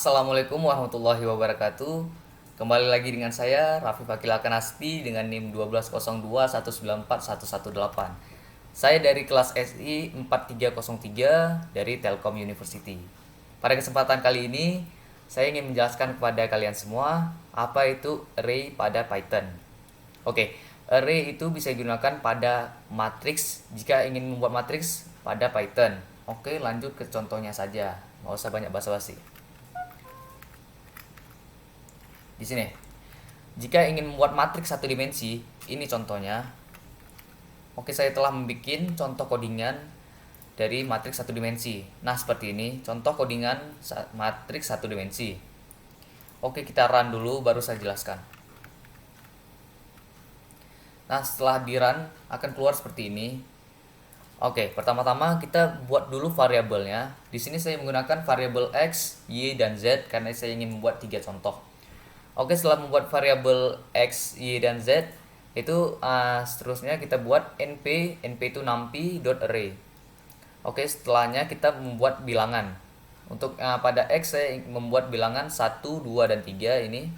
Assalamualaikum warahmatullahi wabarakatuh. Kembali lagi dengan saya Raffi Fakil Akanaspi dengan NIM 1202194118. Saya dari kelas SI 4303 dari Telkom University. Pada kesempatan kali ini saya ingin menjelaskan kepada kalian semua apa itu array pada Python. Oke, array itu bisa digunakan pada matriks jika ingin membuat matriks pada Python. Oke, lanjut ke contohnya saja. Nggak usah banyak basa-basi. Di sini, jika ingin membuat matriks satu dimensi, ini contohnya. Oke, saya telah membuat contoh codingan dari matriks satu dimensi. Nah, seperti ini contoh codingan matriks satu dimensi. Oke, kita run dulu baru saya jelaskan. Nah, setelah di run akan keluar seperti ini. Oke, pertama-tama kita buat dulu variabelnya. Di sini saya menggunakan variabel x, y, dan z karena saya ingin membuat 3 contoh. Oke, setelah membuat variabel x, y, dan z, itu seterusnya kita buat np itu numpy.array. Oke, setelahnya kita membuat bilangan. Untuk pada x saya membuat bilangan 1, 2, dan 3 ini.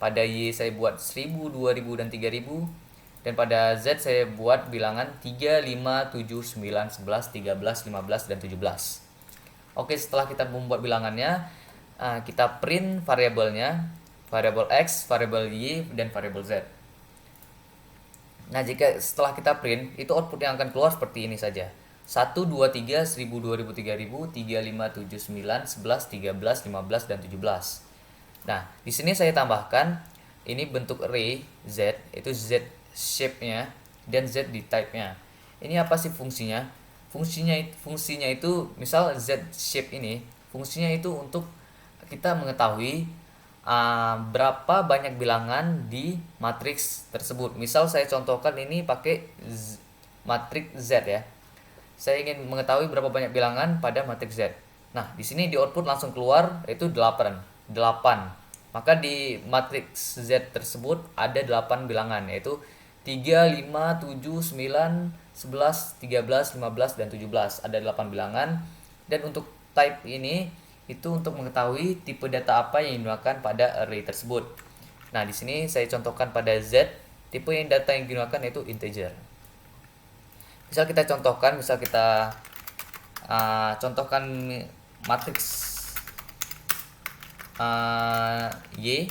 Pada y saya buat 1000, 2000, dan 3000. Dan pada z saya buat bilangan 3, 5, 7, 9, 11, 13, 15, dan 17. Oke, setelah kita membuat bilangannya, kita print variabelnya, variabel x, variabel y, dan variabel z. Nah, jika setelah kita print, itu output yang akan keluar seperti ini saja. 1, 2, 3, 1000, 2000, 3000, 3, 5, 7, 9, 11, 13, 15, dan 17. Nah, di sini saya tambahkan ini bentuk array z, itu z shape-nya dan z di type-nya. Ini apa sih fungsinya? Fungsinya itu misal z shape ini, fungsinya itu untuk kita mengetahui berapa banyak bilangan di matriks tersebut. Misal saya contohkan ini pakai matriks Z ya. Saya ingin mengetahui berapa banyak bilangan pada matriks Z. Nah, di sini di output langsung keluar itu 8. Maka di matriks Z tersebut ada 8 bilangan, yaitu 3, 5, 7, 9, 11, 13, 15, dan 17. Ada 8 bilangan. Dan untuk type ini itu untuk mengetahui tipe data apa yang digunakan pada array tersebut. Nah, di sini saya contohkan pada Z, tipe yang data yang digunakan yaitu integer. Misal kita contohkan matriks Y.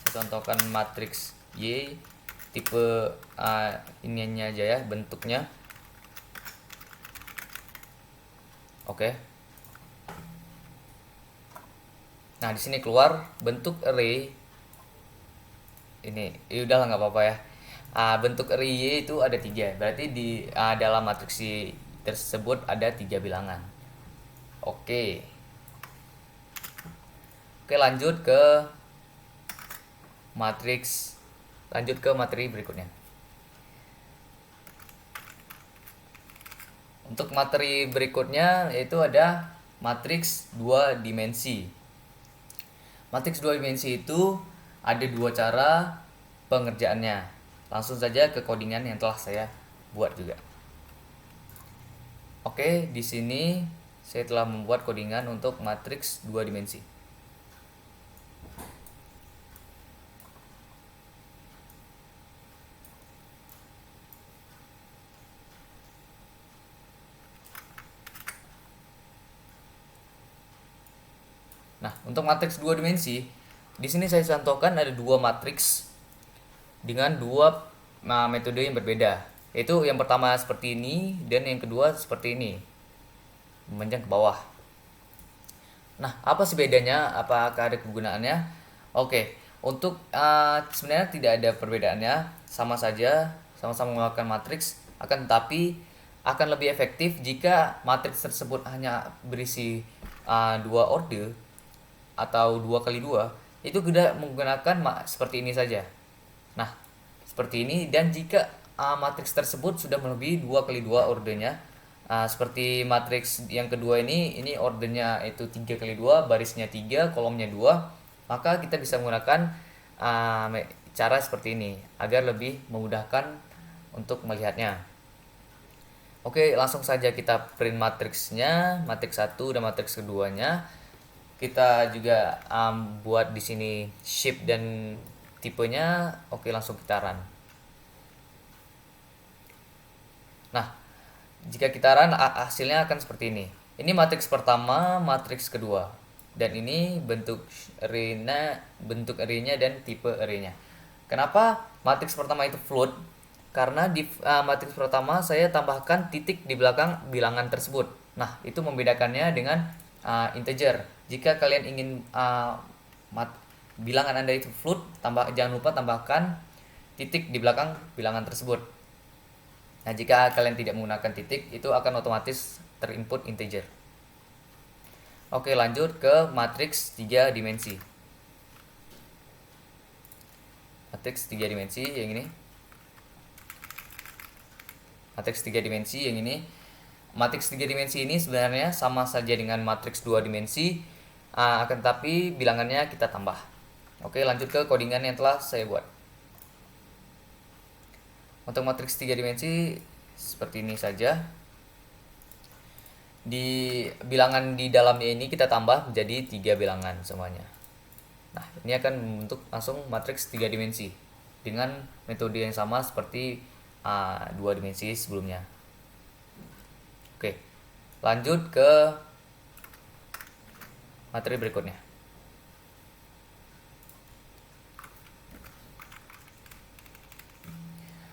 Saya contohkan matriks Y tipe ininya aja ya, bentuknya. Oke. Nah, di sini keluar bentuk array ini. Udahlah, nggak apa-apa ya. Bentuk array Y itu ada 3. Berarti di dalam matriks Y tersebut ada 3 bilangan. Oke. Oke, lanjut ke materi berikutnya. Untuk materi berikutnya yaitu ada matriks 2 dimensi. Matriks 2 dimensi itu ada 2 cara pengerjaannya. Langsung saja ke codingan yang telah saya buat juga. Oke, di sini saya telah membuat codingan untuk matriks 2 dimensi. Nah, untuk matriks 2 dimensi, di sini saya contohkan ada 2 matriks dengan 2 metode yang berbeda. Yaitu yang pertama seperti ini dan yang kedua seperti ini. Memanjang ke bawah. Nah, apa sih bedanya? Apakah ada kegunaannya? Oke, untuk sebenarnya tidak ada perbedaannya, sama saja, sama-sama menggunakan matriks, akan tetapi akan lebih efektif jika matriks tersebut hanya berisi 2 orde atau 2 kali 2, itu kita menggunakan seperti ini saja. Nah, seperti ini. Dan jika matriks tersebut sudah melebihi 2 kali 2 ordenya, seperti matriks yang kedua ini ordernya itu 3 kali 2, barisnya 3, kolomnya 2, maka kita bisa menggunakan cara seperti ini agar lebih memudahkan untuk melihatnya. Oke, langsung saja kita print matriksnya, matriks 1 dan matriks keduanya. kita juga buat di sini shape dan tipenya. Oke, langsung kita run. Nah, jika kita run hasilnya akan seperti ini. Ini matriks pertama, matriks kedua. Dan ini bentuk array-nya dan tipe array-nya. Kenapa matriks pertama itu float? Karena di matriks pertama saya tambahkan titik di belakang bilangan tersebut. Nah, itu membedakannya dengan integer. Jika kalian ingin bilangan Anda itu float, jangan lupa tambahkan titik di belakang bilangan tersebut. Nah, jika kalian tidak menggunakan titik, itu akan otomatis terinput integer. Oke, lanjut ke matriks 3 dimensi. Matriks 3 dimensi yang ini. Matriks 3 dimensi yang ini. Matriks 3 dimensi ini sebenarnya sama saja dengan matriks 2 dimensi, akan tetapi bilangannya kita tambah. Oke, lanjut ke codingan yang telah saya buat. Untuk matriks 3 dimensi seperti ini saja. Di bilangan di dalamnya ini kita tambah menjadi 3 bilangan semuanya. Nah, ini akan membentuk langsung matriks 3 dimensi dengan metode yang sama seperti 2 dimensi sebelumnya. Oke, lanjut ke materi berikutnya.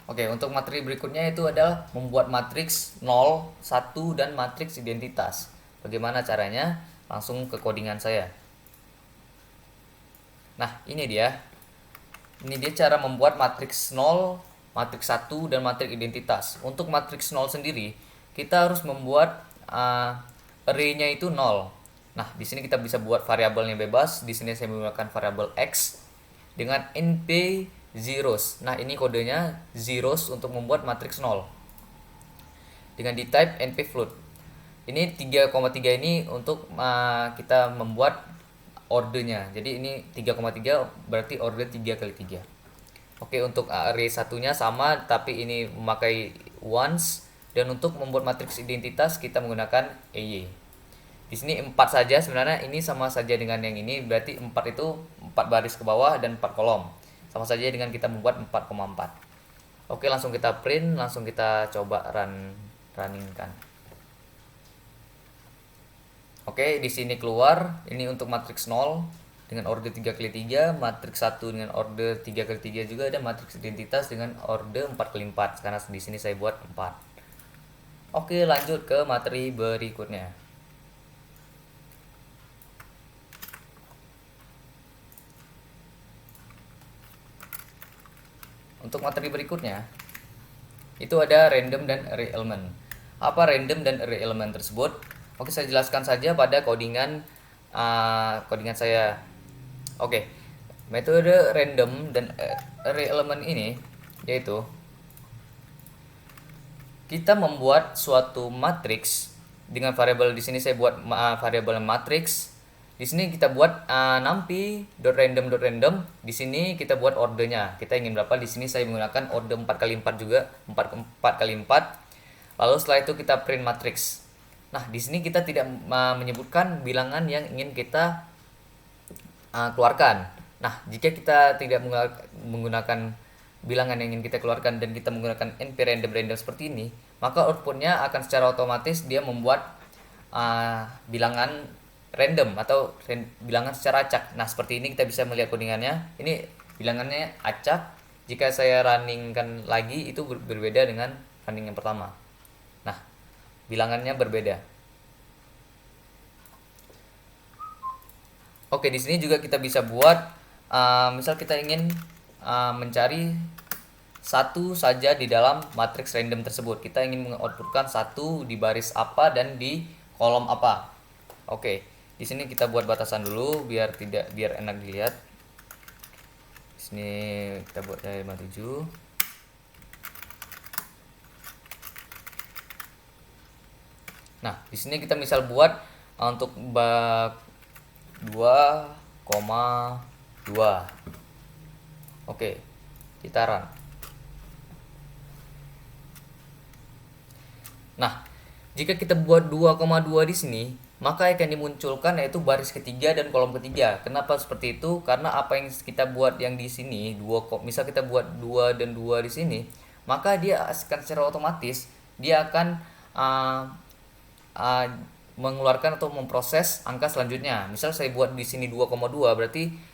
Oke, untuk materi berikutnya itu adalah membuat matriks 0, 1, dan matriks identitas. Bagaimana caranya? Langsung ke codingan saya. Nah, ini dia. Ini dia cara membuat matriks 0, matriks 1, dan matriks identitas. Untuk matriks 0 sendiri, kita harus membuat array-nya itu 0. Nah, di sini kita bisa buat variabelnya bebas. Di sini saya menggunakan variabel x dengan np zeros. Nah, ini kodenya zeros untuk membuat matriks 0. Dengan di type np float. Ini 3,3 ini untuk kita membuat ordernya. Jadi ini 3,3 berarti order 3 kali 3. Oke, untuk array satunya sama tapi ini memakai ones, dan untuk membuat matriks identitas kita menggunakan AY. Di sini 4 saja sebenarnya, ini sama saja dengan yang ini, berarti 4 itu 4 baris ke bawah dan 4 kolom. Sama saja dengan kita membuat 4,4. Oke, langsung kita print, langsung kita coba runningkan. Oke, di sini keluar ini untuk matriks 0 dengan order 3 kali 3, matriks 1 dengan order 3 kali 3 juga, dan matriks identitas dengan order 4 kali 4 karena di sini saya buat 4. Oke, lanjut ke materi berikutnya. Untuk materi berikutnya itu ada random dan array element. Apa random dan array element tersebut? Oke, saya jelaskan saja pada codingan saya. Oke, metode random dan array element ini yaitu kita membuat suatu matriks dengan variabel. Di sini saya buat variabel matriks. Di sini kita buat numpy.random.random. Di sini kita buat ordernya. Kita ingin berapa? Di sini saya menggunakan order 4 kali 4 juga, 4 kali 4. Lalu setelah itu kita print matriks. Nah, di sini kita tidak menyebutkan bilangan yang ingin kita keluarkan. Nah, jika kita tidak menggunakan bilangan yang ingin kita keluarkan dan kita menggunakan np random seperti ini, maka outputnya akan secara otomatis dia membuat bilangan random atau bilangan secara acak. Nah, seperti ini kita bisa melihat codingannya. Ini bilangannya acak. Jika saya runningkan lagi itu berbeda dengan running yang pertama. Nah, bilangannya berbeda. Oke, di sini juga kita bisa buat misal kita ingin mencari satu saja di dalam matriks random tersebut. Kita ingin mengoutputkan satu di baris apa dan di kolom apa. Oke, di sini kita buat batasan dulu biar enak dilihat. Di sini kita buat 57. Nah, di sini kita misal buat untuk bak 2,2. Oke, kita run. Nah, jika kita buat 2,2 di sini, maka akan dimunculkan yaitu baris ketiga dan kolom ketiga. Kenapa seperti itu? Karena apa yang kita buat yang di sini, misal kita buat 2 dan 2 di sini, maka dia akan secara otomatis dia akan uh, uh, mengeluarkan atau memproses angka selanjutnya. Misal saya buat di sini 2,2, berarti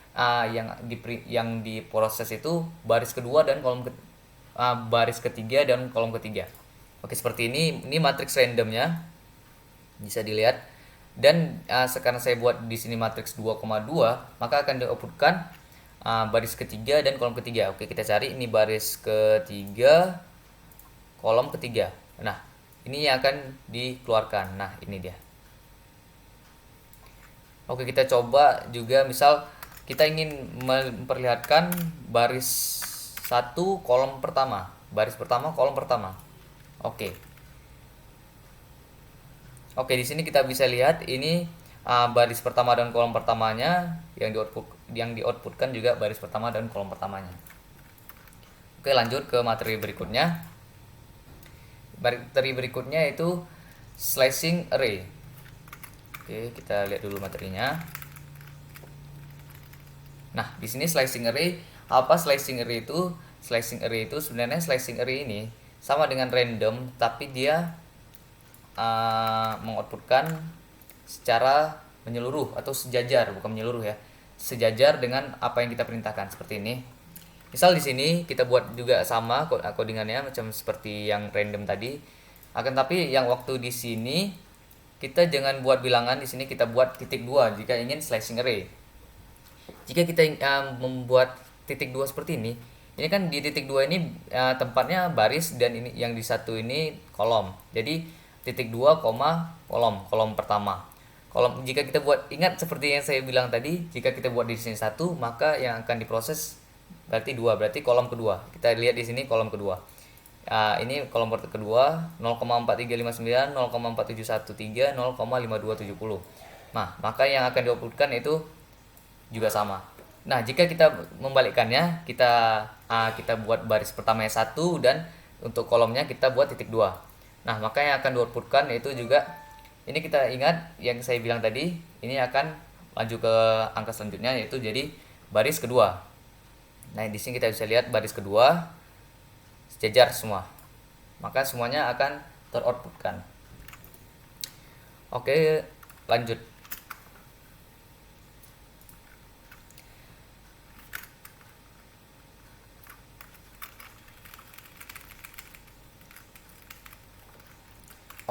yang diproses itu baris kedua dan baris ketiga dan kolom ketiga. Oke, seperti ini matriks randomnya bisa dilihat. Dan sekarang saya buat di sini matriks 2,2, maka akan dioutputkan baris ketiga dan kolom ketiga. Oke, kita cari ini baris ketiga, kolom ketiga. Nah, ini yang akan dikeluarkan. Nah, ini dia. Oke, kita coba juga, misal kita ingin memperlihatkan baris 1 kolom pertama, baris pertama kolom pertama. Oke. Oke, di sini kita bisa lihat ini baris pertama dan kolom pertamanya, yang di-outputkan juga baris pertama dan kolom pertamanya. Oke, lanjut ke materi berikutnya. Materi berikutnya itu slicing array. Oke, kita lihat dulu materinya. Nah, di sini slicing array, apa slicing array itu? Slicing array itu sebenarnya slicing array ini sama dengan random, tapi dia mengoutputkan secara menyeluruh atau sejajar, bukan menyeluruh ya. Sejajar dengan apa yang kita perintahkan seperti ini. Misal di sini kita buat juga sama codingannya macam seperti yang random tadi. Akan tapi yang waktu di sini kita jangan buat bilangan, di sini kita buat titik 2 jika ingin slicing array. Jika kita membuat titik 2 seperti ini kan di titik 2 ini tempatnya baris, dan ini yang di satu ini kolom. Jadi titik 2, kolom pertama. Jika kita buat, ingat seperti yang saya bilang tadi, jika kita buat di sini 1, maka yang akan diproses berarti 2, berarti kolom kedua. Kita lihat di sini kolom kedua. Ini kolom kedua 0,4359, 0,4713, 0,5270. Nah, maka yang akan dioutputkan itu juga sama. Nah, jika kita membalikkannya, kita buat baris pertamanya 1 dan untuk kolomnya kita buat titik 2. Nah, maka yang akan dioutputkan itu juga, ini kita ingat yang saya bilang tadi, ini akan maju ke angka selanjutnya yaitu jadi baris kedua. Nah, di sini kita bisa lihat baris kedua sejajar semua. Maka semuanya akan teroutputkan. Oke, lanjut.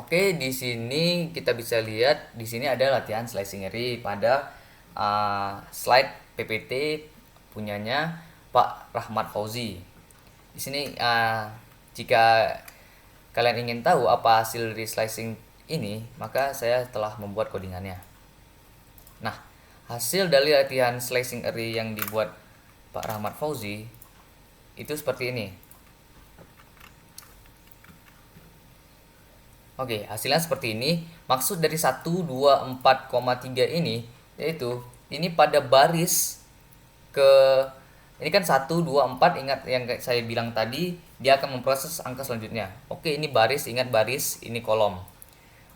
Oke, di sini kita bisa lihat di sini ada latihan slicing array pada slide PPT punyanya Pak Rahmat Fauzi. Di sini jika kalian ingin tahu apa hasil dari slicing ini, maka saya telah membuat codingannya. Nah, hasil dari latihan slicing array yang dibuat Pak Rahmat Fauzi itu seperti ini. Oke, hasilnya seperti ini. Maksud dari 124,3 ini yaitu ini pada baris ke, ini kan 1 2 4, ingat yang saya bilang tadi, dia akan memproses angka selanjutnya. Oke, ini baris, ingat baris, ini kolom.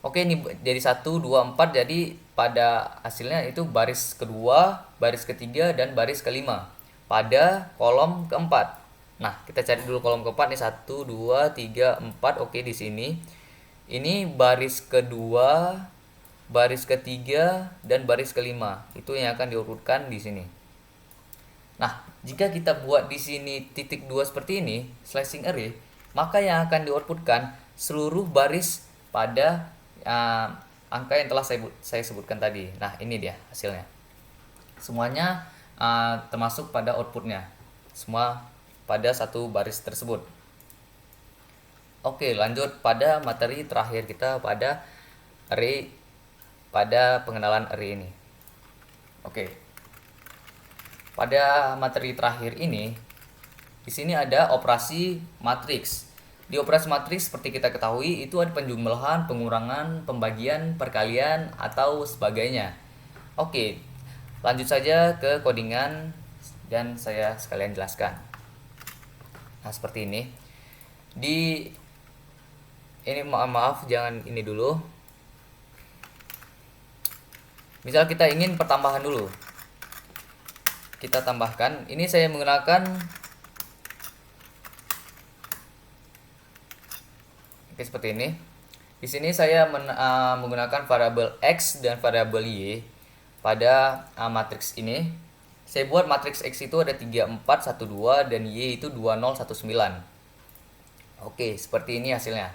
Oke, ini dari 1 2 4, jadi pada hasilnya itu baris kedua, baris ketiga dan baris kelima pada kolom keempat. Nah, kita cari dulu kolom keempat nih, 1 2 3 4. Oke, di sini ini baris kedua, baris ketiga dan baris kelima. Itu yang akan diurutkan di sini. Nah, jika kita buat di sini titik 2 seperti ini, slicing array, maka yang akan dioutputkan seluruh baris pada angka yang telah saya sebutkan tadi. Nah, ini dia hasilnya. Semuanya termasuk pada outputnya. Semua pada satu baris tersebut. Oke, lanjut pada materi terakhir kita pada array, pada pengenalan array ini. Oke. Pada materi terakhir ini, di sini ada operasi matriks. Di operasi matriks seperti kita ketahui itu ada penjumlahan, pengurangan, pembagian, perkalian atau sebagainya. Oke. Lanjut saja ke codingan dan saya sekalian jelaskan. Nah, seperti ini. Ini maaf jangan ini dulu. Misal kita ingin pertambahan dulu, kita tambahkan. Ini saya menggunakan seperti ini. Di sini saya menggunakan variabel x dan variabel y pada matriks ini. Saya buat matriks x itu ada 3 4 1 2 dan y itu 2 0 1 9. Oke, seperti ini hasilnya.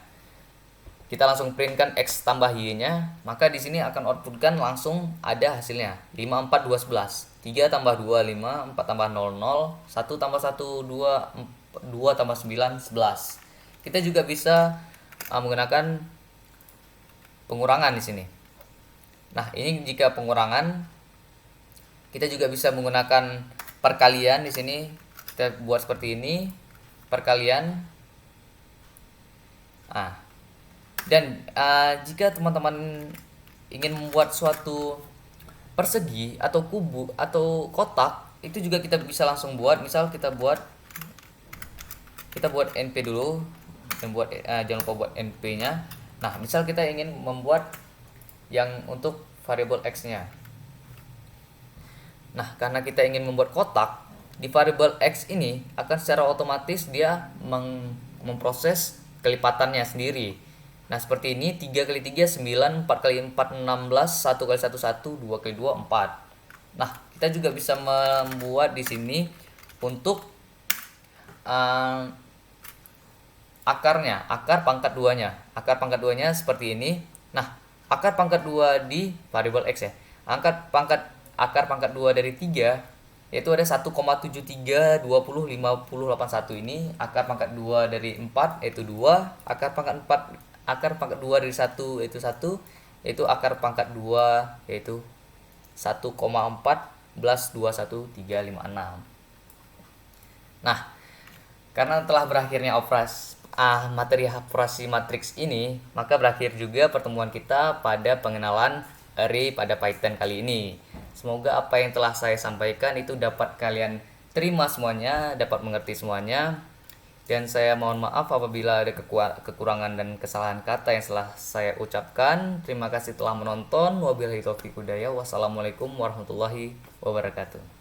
Kita langsung printkan x tambah y-nya, maka di sini akan outputkan langsung ada hasilnya. 5 4 2 11. 3 tambah 2 5, 4 tambah 0 0, 1 tambah 1 2, 2 tambah 9 11. Kita juga bisa menggunakan pengurangan di sini. Nah, ini jika pengurangan, kita juga bisa menggunakan perkalian di sini. Kita buat seperti ini, perkalian. Dan jika teman-teman ingin membuat suatu persegi atau kubu atau kotak, itu juga kita bisa langsung buat. Misal kita buat NP dulu, dan jangan lupa buat NP-nya. Nah, misal kita ingin membuat yang untuk variabel x-nya. Nah, karena kita ingin membuat kotak, di variabel x ini akan secara otomatis dia memproses kelipatannya sendiri. Nah, seperti ini, 3 kali 3 9, 4 kali 4 16, 1 kali 1 1, 2 kali 2 4. Nah, kita juga bisa membuat di sini untuk akarnya, akar pangkat 2-nya. Akar pangkat 2-nya seperti ini. Nah, akar pangkat 2 di variabel x ya. Akar pangkat 2 dari 3 yaitu ada 1,73 20 50 81. Ini akar pangkat 2 dari 4 yaitu 2, akar pangkat 2 dari 1 yaitu 1, yaitu akar pangkat 2 yaitu 1,4 11 21 356. Nah, karena telah berakhirnya materi operasi matriks ini, maka berakhir juga pertemuan kita pada pengenalan array pada Python kali ini. Semoga apa yang telah saya sampaikan itu dapat kalian terima semuanya, dapat mengerti semuanya. Dan saya mohon maaf apabila ada kekurangan dan kesalahan kata yang telah saya ucapkan. Terima kasih telah menonton. Wabillahi taufiq hidayah. Wassalamualaikum warahmatullahi wabarakatuh.